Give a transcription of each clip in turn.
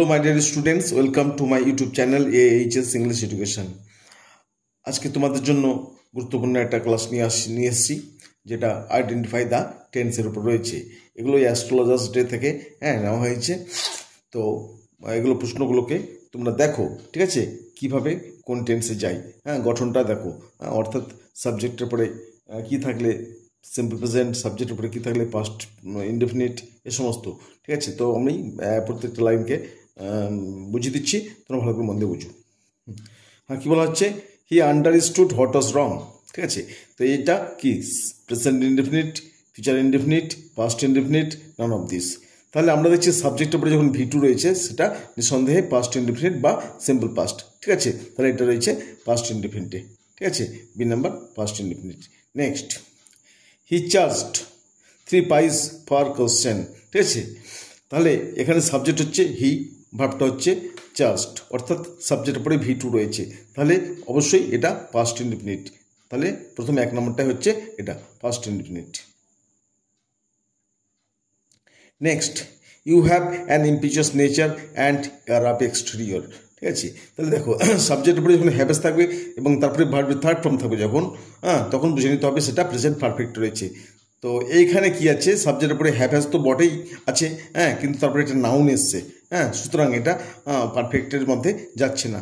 Hello my dear students, welcome to my YouTube channel AHS English education. आज के तुम्हारे জন্য গুরুত্বপূর্ণ একটা ক্লাস নিয়ে এসেছি, যেটা আইডেন্টিফাই দ্য টেন্সের উপর রয়েছে। এগুলো অ্যাস্ট্রোলজার্স ডে থেকে নেওয়া হয়েছে। তো এগুলো প্রশ্নগুলোকে তোমরা দেখো, ঠিক আছে, কিভাবে কোন টেন্সে যাই, গঠনটা দেখো, অর্থাৎ সাবজেক্টের পরে কি থাকলে সিম্পল প্রেজেন্ট, সাবজেক্টের উপরে কী থাকলে পাস্ট ইনডেফিনিট, এ সমস্ত, ঠিক আছে। তো আমি প্রত্যেকটা লাইনকে বুঝিয়ে দিচ্ছি, তোমরা ভালো করে মন দিয়ে বুঝো। কী বলা হচ্ছে, হি আন্ডারস্টুড হোয়াট ওয়াজ রং, ঠিক আছে। তো এটা কি present indefinite, future indefinite, past indefinite, none of this. তাহলে আমরা দেখছি সাবজেক্টের উপরে যখন V2 রয়েছে সেটা নিঃসন্দেহে পাস্ট ইনডেফিনিট বা সিম্পল পাস্ট, ঠিক আছে। তাহলে এটা রয়েছে পাস্ট ইনডেফিনিটে, ঠিক আছে, B number past indefinite. Next, he charged 3 pies per question, ঠিক আছে। তাহলে এখানে সাবজেক্ট হচ্ছে হি, ভার্বটা হচ্ছে চার্জড, অর্থাৎ সাবজেক্টের পরে V2 রয়েছে, তাহলে অবশ্যই এটা পাস্ট ইনডেফিনিট। তাহলে প্রথমে 1 নম্বরটা হচ্ছে এটা past indefinite. Next, you have an impetuous nature and a rough exterior, ঠিক আছে। তাহলে দেখো সাবজেক্টের পরে যখন হ্যাভেস থাকবে এবং তারপরে ভার্বের থার্ড ফর্ম থাকবে যখন, তখন বুঝে নিতে হবে সেটা প্রেজেন্ট পারফেক্ট রয়েছে। তো এইখানে কি আছে, সাবজেক্টের পরে হ্যাভেস তো বটেই আছে, কিন্তু তারপরে একটা নাউন এসছে, সুতরাং এটা পারফেক্টের মধ্যে যাচ্ছে না।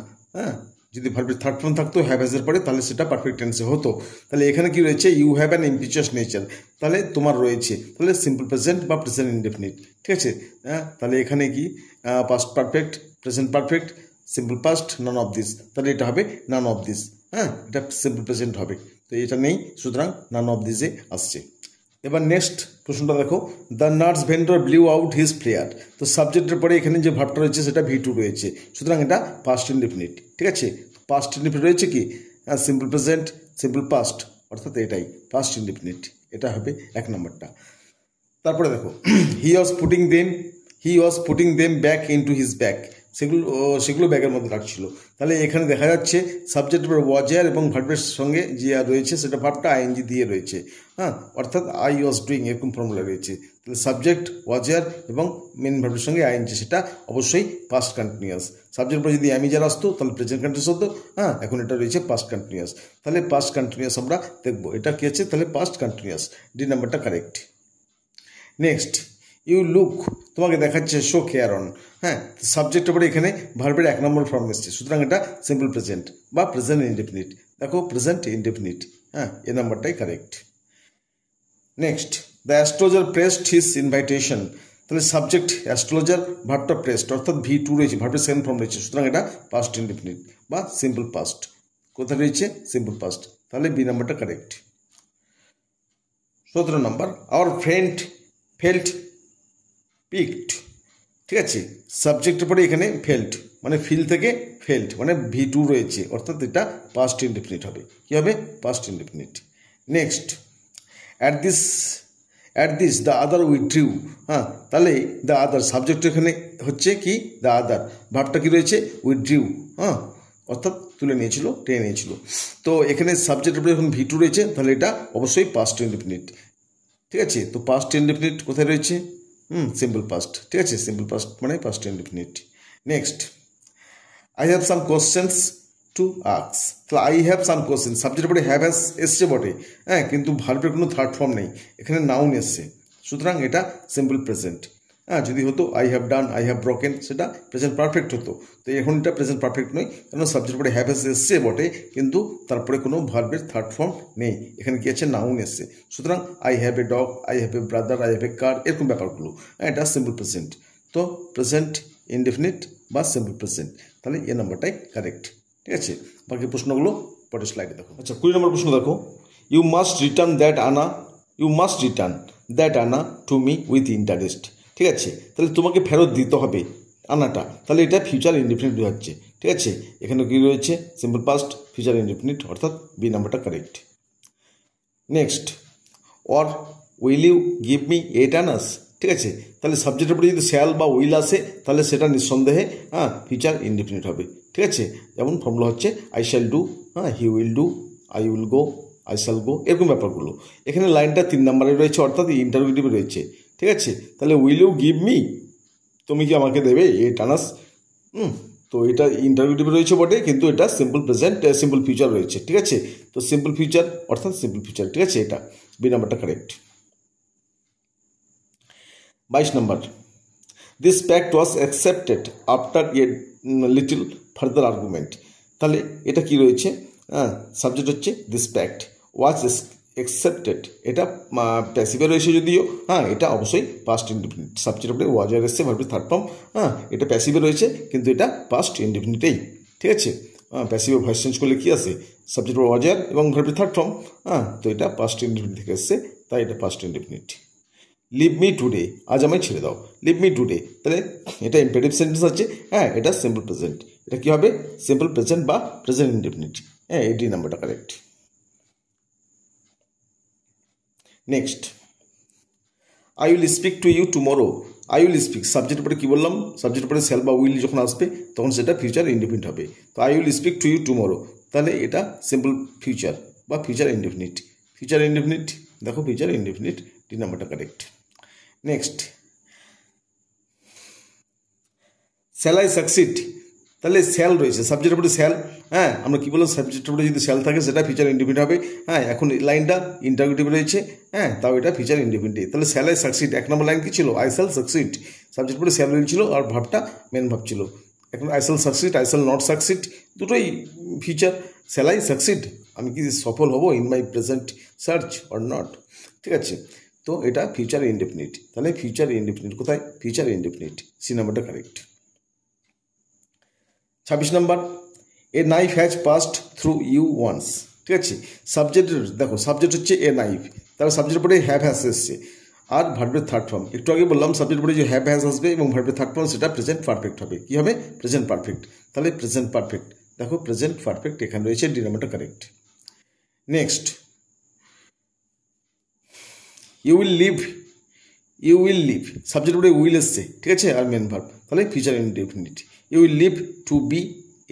যদি ভার্বের থার্ড ফর্ম থাকতো হ্যাভেসের পরে, তাহলে সেটা পারফেক্ট টেন্সে হতো। তাহলে এখানে কি রয়েছে, you have an impetuous nature, তাহলে তোমার রয়েছে, তাহলে সিম্পল প্রেজেন্ট বা প্রেজেন্ট ইনডেফিনিট, ঠিক আছে। তাহলে এখানে কি past perfect, present perfect, simple past, none of this, তাহলে এটা হবে নান অফ দিস, এটা সিম্পল প্রেজেন্ট হবে। তো এটা নেই, সুতরাং নান অফ দিসে আসছে। এবার নেক্সট প্রশ্নটা দেখো, the nuts vendor blew out his player. তো সাবজেক্টের পরে এখানে যে ভার্বটা রয়েছে সেটা V2 রয়েছে, সুতরাং এটা পাস্ট ইনডেফিনিট, ঠিক আছে। পাস্ট ইনডেফিনিট রয়েছে কি সিম্পল প্রেজেন্ট, সিম্পল পাস্ট, অর্থাৎ এটাই পাস্ট ইনডেফিনিট, এটা হবে 1 নম্বরটা। তারপরে দেখো, he was putting them back into his bag, সেগুলো ব্যাগের মধ্যে রাখছিল। তাহলে এখানে দেখা যাচ্ছে সাবজেক্টের পরে ওয়াজার এবং ভার্বের সঙ্গে যে রয়েছে সেটা ভার্বটা ING দিয়ে রয়েছে, অর্থাৎ আই ওয়াজ ডুইং, এরকম ফর্মুলা রয়েছে। তাহলে সাবজেক্ট ওয়াজার এবং মেন ভার্বের সঙ্গে ING, সেটা অবশ্যই পাস্ট কন্টিনিউয়াস। সাবজেক্টের পরে যদি অ্যামিজার আসতো তাহলে প্রেজেন্ট কন্টিনিউয়াস হতো, এখন এটা রয়েছে পাস্ট কন্টিনিউয়াস। তাহলে পাস্ট কন্টিনিউয়াস আমরা দেখবো, এটা কি আছে, তাহলে পাস্ট কন্টিনিউয়াস, ডি নাম্বারটা কারেক্ট। নেক্সট, ইউ লুক, তোমাকে দেখাচ্ছে শো কেয়ার অন, সাবজেক্টের পরে এখানে ভার্বের 1 নম্বর ফর্ম এসছে, সুতরাং এটা সিম্পল প্রেজেন্ট বা প্রেজেন্ট ইনডেফিনিট। দেখো প্রেজেন্ট ইনডেফিনিট, এ নাম্বারটাই correct. Next, the astrologer pressed his invitation, তাহলে সাবজেক্ট অ্যাস্ট্রোলজার, ভার্বটা প্রেসড, অর্থাৎ V2 রয়েছে, ভার্বের সেকেন্ড ফর্ম রয়েছে, সুতরাং এটা পাস্ট ইনডেফিনিট বা সিম্পল পাস্ট। কোথায় রয়েছে, সিম্পল পাস্ট, তাহলে বি নাম্বারটা কারেক্ট। 17 নম্বর, আওয়ার ফ্রেন্ড ফেল্ট পিকড, ঠিক আছে। সাবজেক্টের পরে এখানে ফেল্ট মানে ফিল থেকে ফেল্ট মানে V2 রয়েছে, অর্থাৎ এটা পাস্ট ইনডেফিনিট হবে, কি হবে, past indefinite. Next, at this the other উইথড্রিউ, তাহলে দ্য আদার সাবজেক্ট এখানে হচ্ছে কি দ্য আদার, ভাবটা কি রয়েছে উইথড্রিউ, অর্থাৎ তুলে নিয়েছিল, টেনে নিয়েছিল। তো এখানে সাবজেক্টের পরে এখন V2 রয়েছে, তাহলে এটা অবশ্যই পাস্ট ইনডেফিনিট, ঠিক আছে। তো পাস্ট ইনডেফিনিট কোথায় রয়েছে, সিম্পল পাস্ট, ঠিক আছে, সিম্পল পাস্ট মানে past indefinite. Next, I have some questions to ask, তাহলে আই হ্যাভ সাম কোশ্চেন, সাবজেক্টের পরে হ্যাভ এসছে বটে, কিন্তু ভার্বের কোনো থার্ড ফর্ম নেই, এখানে নাউন এসছে, সুতরাং এটা সিম্পল প্রেজেন্ট। যদি হতো I have done, I have broken, সেটা প্রেজেন্ট পারফেক্ট হতো। তো এখন এটা প্রেজেন্ট পারফেক্ট নয়, কারণ সাবজেক্টের পরে হ্যাভ এসছে বটে, কিন্তু তারপরে কোনো ভার্বের থার্ড ফর্ম নেই, এখানে কি আছে, নাউন এসছে, সুতরাং I have a dog, I have a brother, I have a car, এরকম ব্যাপারগুলো, এটা সিম্পল প্রেজেন্ট। তো প্রেজেন্ট ইনডেফিনিট বা সিম্পল প্রেজেন্ট, তাহলে এ নাম্বারটাই কারেক্ট, ঠিক আছে। বাকি প্রশ্নগুলো পরের স্লাইডে দেখো। আচ্ছা, 20 নম্বর প্রশ্ন দেখো, ইউ মাস্ট রিটার্ন দ্যাট আনা টু মি উইথ ইন্টারেস্ট, ঠিক আছে। তাহলে তোমাকে ফেরত দিতে হবে আনাটা, তাহলে এটা ফিউচার ইনডেফিনিট বোঝাচ্ছে, ঠিক আছে। এখানে কি রয়েছে, সিম্পল পাস্ট, ফিউচার ইনডেফিনিট, অর্থাৎ বি নাম্বারটা correct. Next, or will you give me 8 annas, ঠিক আছে। তাহলে সাবজেক্টের উপরে যদি শ্যাল বা উইল আসে তাহলে সেটা নিঃসন্দেহে ফিউচার ইনডেফিনিট হবে, ঠিক আছে। যেমন ফর্মুলা হচ্ছে I shall do, he will do, I will go, I shall go, এরকম ব্যাপারগুলো। এখানে লাইনটা 3 নম্বরে রয়েছে, অর্থাৎ ইন্টারোগেটিভে রয়েছে, ঠিক আছে। তাহলে উইল ইউ গিভ মি, তুমি কি আমাকে দেবে 8 আনাস, তো এটা ইন্টারোগেটিভ রয়েছে বটে, কিন্তু এটা সিম্পল প্রেজেন্ট সিম্পল ফিউচার রয়েছে, ঠিক আছে। তো সিম্পল ফিউচার অর্থাৎ সিম্পল ফিউচার, ঠিক আছে, এটা বি নাম্বারটা কারেক্ট। 22 নম্বর, this pact was accepted after a little further argument. তাহলে এটা কি রয়েছে, সাবজেক্ট হচ্ছে দিস প্যাক্ট, ওয়াজ অ্যাকসেপ্টেড, এটা প্যাসিভে রয়েছে যদিও, এটা অবশ্যই পাস্ট ইনডিফিনিট, সাবজেক্ট উপরে ওয়াজ আর এসছে, ভার্বের থার্ড ফর্ম, এটা প্যাসিভে রয়েছে কিন্তু এটা পাস্ট ইনডিফিনিটেই, ঠিক আছে। প্যাসিভে ভয়েস চেঞ্জ করলে কি আসে, সাবজেক্ট উপরে ওয়াজ আর এবং ভার্বের থার্ড ফর্ম, তো এটা পাস্ট ইনডিফিনিট থেকে এসছে, তাই এটা past indefinite. Leave me today, আজ আমায় ছেড়ে দাও, লিভ মি টুডে, তাহলে এটা ইম্পেরেটিভ সেন্টেন্স আছে, এটা সিম্পল প্রেজেন্ট, এটা কি হবে সিম্পল প্রেজেন্ট বা প্রেজেন্ট ইনডিফিনিট, এটি নাম্বারটা correct. Next, I will speak to you tomorrow, I will speak, সাবজেক্টের পরে কী বললাম, সাবজেক্টের পরে শ্যাল বা উইল যখন আসবে তখন সেটা ফিউচার ইনডিফিনিট হবে, তো I will speak to you tomorrow, তাহলে এটা সিম্পল ফিউচার বা ফিউচার ইনডিফিনিট, ফিউচার ইনডিফিনিট, দেখো ফিউচার ইনডিফিনিট, ডি নাম্বারটা correct. Next, shall I succeed, তাহলে শ্যাল রয়েছে সাবজেক্টের উপরে শ্যাল, আমরা কী বললাম, সাবজেক্টের উপরে যদি শ্যাল থাকে সেটা ফিউচার ইনডিফিনিট হবে, এখন লাইনটা ইন্টারোগেটিভ রয়েছে, তাও এটা ফিউচার ইনডিফিনিট, তাহলে শ্যাল আই সাকসিড, এক নম্বর লাইন কী ছিল, আই শ্যাল সাকসিড, সাবজেক্ট উপরে শ্যাল ছিল আর ভাবটা মেন ভাব ছিল, এখন I shall succeed, I shall not succeed, দুটোই ফিউচার, শ্যাল আই সাকসিড, আমি কি সফল হব in my present search or not, ঠিক আছে, তো এটা ফিউচার ইনডিফিনিট, তাহলে ফিউচার ইনডিফিনিট কোথায়, ফিউচার ইনডিফিনিট, সি নাম্বারটা correct. 26 number, a knife has past through you once, ঠিক আছে, সাবজেক্টের দেখো সাবজেক্ট হচ্ছে এ নাইফ, তারপর সাবজেক্টের পরে হ্যাভ হ্যাজ এসছে আর ভার্বের থার্ড ফর্ম, একটু আগে বললাম সাবজেক্টের পরে যে হ্যাভ হ্যাজ আসবে এবং ভার্বের থার্ড ফর্ম সেটা প্রেজেন্ট পারফেক্ট হবে, কী হবে প্রেজেন্ট পারফেক্ট, তাহলে প্রেজেন্ট পারফেক্ট, দেখো প্রেজেন্ট পারফেক্ট এখানে রয়েছে, ডি নাম্বারটা correct. Next, you will live, you will live, subject উপরে উইল এসছে, ঠিক আছে, আর মেন ভার্ব, তাহলে future indefinite, you will live to be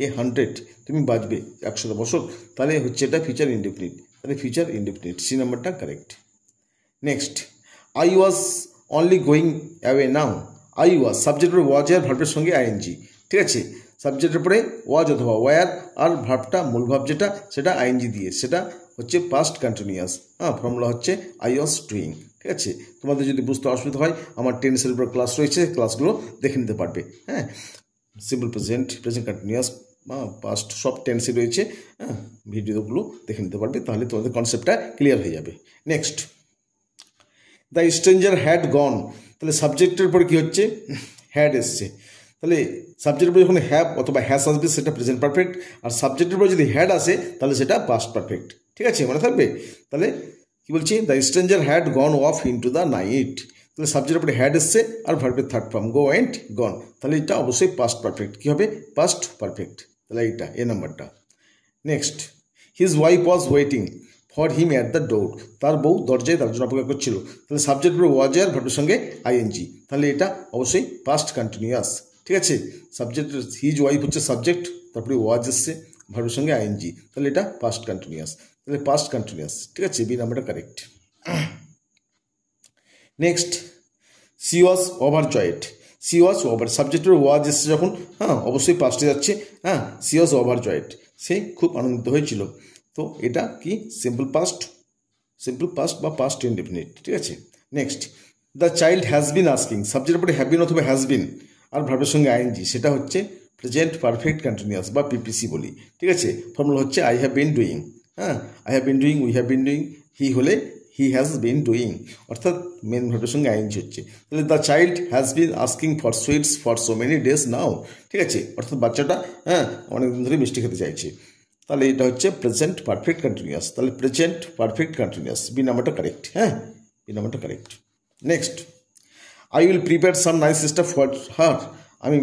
100, তুমি বাঁচবে 100 বছর, তাহলে হচ্ছে এটা ফিউচার ইনডিফিনিট, তাহলে ফিউচার ইনডিফিনিট, সি নাম্বারটা correct. Next, I was only going away now, I was, সাবজেক্টের উপরে ওয়াজ আর ভার্বের সঙ্গে আইএনজি, ঠিক আছে, সাবজেক্টের পরে ওয়াজ অথবা ওয়ার আর ভার্বটা মূল ভাব যেটা সেটা আইএনজি দিয়ে, সেটা হচ্ছে পাস্ট কন্টিনিউয়াস, ফর্মুলা হচ্ছে আই ওয়াজ ডুইং, ঠিক আছে। তোমাদের যদি বুঝতে অসুবিধা হয় আমার টেন্সের উপর ক্লাস রয়েছে, ক্লাসগুলো দেখে নিতে পারবে, simple present, present continuous, past সব টেন্সে রয়েছে, ভিডিওগুলো দেখে নিতে পারবে, তাহলে তোমাদের কনসেপ্টটা ক্লিয়ার হয়ে যাবে। Next, the stranger had gone, তাহলে সাবজেক্টের পরে কী হচ্ছে, হ্যাড এসছে, তাহলে সাবজেক্টের পরে যখন হ্যাভ অথবা হ্যাস আসবে সেটা প্রেজেন্ট পারফেক্ট, আর সাবজেক্টের পরে যদি হ্যাড আসে তাহলে সেটা পাস্ট পারফেক্ট, ঠিক আছে, মনে থাকবে। তাহলে কি বলছি, the stranger had gone of into the night, তাহলে সাবজেক্টের উপরে হ্যাড এসছে আর ভার্বের থার্ড ফর্ম গো অ্যান্ড গন, তাহলে এটা অবশ্যই পাস্ট পারফেক্ট, কী হবে পাস্ট পারফেক্ট, তাহলে এইটা এ নাম্বারটা। Next, his wife was waiting for him at the door, তার বউ দরজায় তার জন্য অপেক্ষা করছিল, তাহলে সাবজেক্টের উপরে ওয়াজ আর ভার্বের সঙ্গে আইএনজি, তাহলে এটা অবশ্যই পাস্ট কন্টিনিউয়াস, ঠিক আছে, সাবজেক্ট হিজ ওয়াইফ হচ্ছে সাবজেক্ট, তারপরে ওয়াজ এসছে ভার্বের সঙ্গে আইএনজি, তাহলে এটা পাস্ট কন্টিনিউয়াস, তাহলে পাস্ট কন্টিনিউয়াস, ঠিক আছে, বি নাম্বারটা correct. Next, C was ওভারজয়েড, C was over, সাবজেক্টের ওয়াজ এসছে যখন অবশ্যই পাস্টে যাচ্ছে, সি ওয়াজ ওভারজয়েড, সে খুব আনন্দিত হয়েছিল, তো এটা কি সিম্পল পাস্ট বা পাস্ট ইনডেফিনিট, ঠিক আছে। Next, the child has been asking, সাবজেক্টের পরে হ্যাভ বিন অথবা হ্যাজ বিন আর ভার্বের সঙ্গে আইএনজি, সেটা হচ্ছে প্রেজেন্ট পারফেক্ট কন্টিনিউয়াস বা পিপিসি বলি, ঠিক আছে, ফর্মুলা হচ্ছে I have been doing, I have been doing, we have been doing, he হলে হি হ্যাজ বিন ডুইং, অর্থাৎ মেন ভার্বের সঙ্গে আইএনজি হচ্ছে, তাহলে the child has been asking for sweets for so many days now, ঠিক আছে, অর্থাৎ বাচ্চাটা অনেকদিন ধরে মিষ্টি খেতে চাইছে, তাহলে এটা হচ্ছে প্রেজেন্ট পারফেক্ট কন্টিনিউয়াস, তাহলে প্রেজেন্ট পারফেক্ট কন্টিনিউয়াস, বি নাম্বারটা কারেক্ট, বি নাম্বারটা correct. Next, I will prepare some nice staff for her, আমি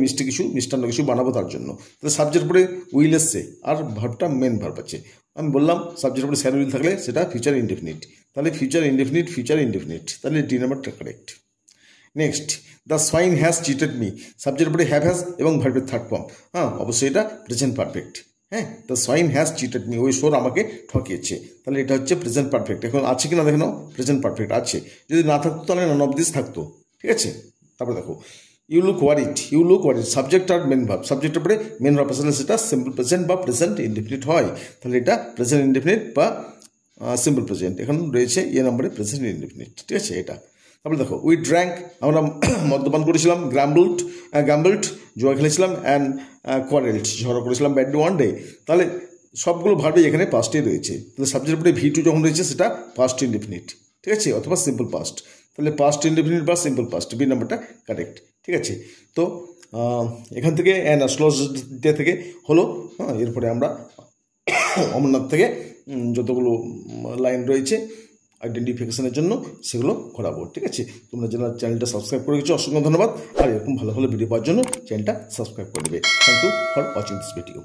মিষ্টান্ন কিছু বানাবো তার জন্য, তাহলে সাবজেক্ট পরে উইল এসছে আর ভার্বটা মেন ভার্ব আছে, আমি বললাম সাবজেক্ট পরে স্যার উইল থাকলে সেটা ফিউচার ইনডেফিনিট, তাহলে ফিউচার ইনডেফিনিট, তাহলে ডি নাম্বারটা correct. Next, the swine has cheated me, subject পরে হ্যাভ হ্যাজ এবং ভার্বের থার্ড ফর্ম, অবশ্যই এটা present perfect, the swine has cheated me, ওই সোর আমাকে ঠকিয়েছে, তাহলে এটা হচ্ছে প্রেজেন্ট পারফেক্ট, এখন আছে কি না দেখে নাও, প্রেজেন্ট পারফেক্ট আছে, যদি না থাকতো তাহলে নন অফ দিস থাকতো, ঠিক আছে। তারপরে দেখো, ইউ লুক ওয়ারিড, সাবজেক্ট আর মেন ভার্ব, সাবজেক্টের পরে মেন ভার্ব আসলে সেটা সিম্পল প্রেজেন্ট বা প্রেজেন্ট ইনডেফিনিট হয়, তাহলে এটা প্রেজেন্ট ইনডেফিনিট বা সিম্পল প্রেজেন্ট। এখন রয়েছে এ নম্বরে প্রেজেন্ট ইনডেফিনিট, ঠিক আছে এটা। তারপরে দেখো উই ড্র্যাঙ্ক, আমরা মদ্যপান করেছিলাম, গ্যাম্বলড জুয়া খেলেছিলাম, অ্যান্ড কোয়ারেলড ঝগড়া করেছিলাম, ব্যাডলি ওয়ান ডে। তাহলে সবগুলো ভার্বই এখানে পাস্টে রয়েছে, তাহলে সাবজেক্টের পরে V2 যখন রয়েছে সেটা পাস্ট ইনডেফিনিট, ঠিক আছে, অথবা সিম্পল পাস্ট, তাহলে পাস্ট ইনডেফিনিট বা সিম্পল পাস্ট, বি নাম্বারটা কারেক্ট, ঠিক আছে। তো এখান থেকে অ্যাস্ট্রোলজ ডে থেকে হলো, হ্যাঁ, এরপরে আমরা অমরনাথ থেকে যতগুলো লাইন রয়েছে আইডেন্টিফিকেশনের জন্য সেগুলো করাবো, ঠিক আছে। তোমরা যারা চ্যানেলটা সাবস্ক্রাইব করে গেছো অসংখ্য ধন্যবাদ, আর এরকম ভালো ভালো ভিডিও পাওয়ার জন্য চ্যানেলটা সাবস্ক্রাইব করে দেবে। Thank you for watching this video.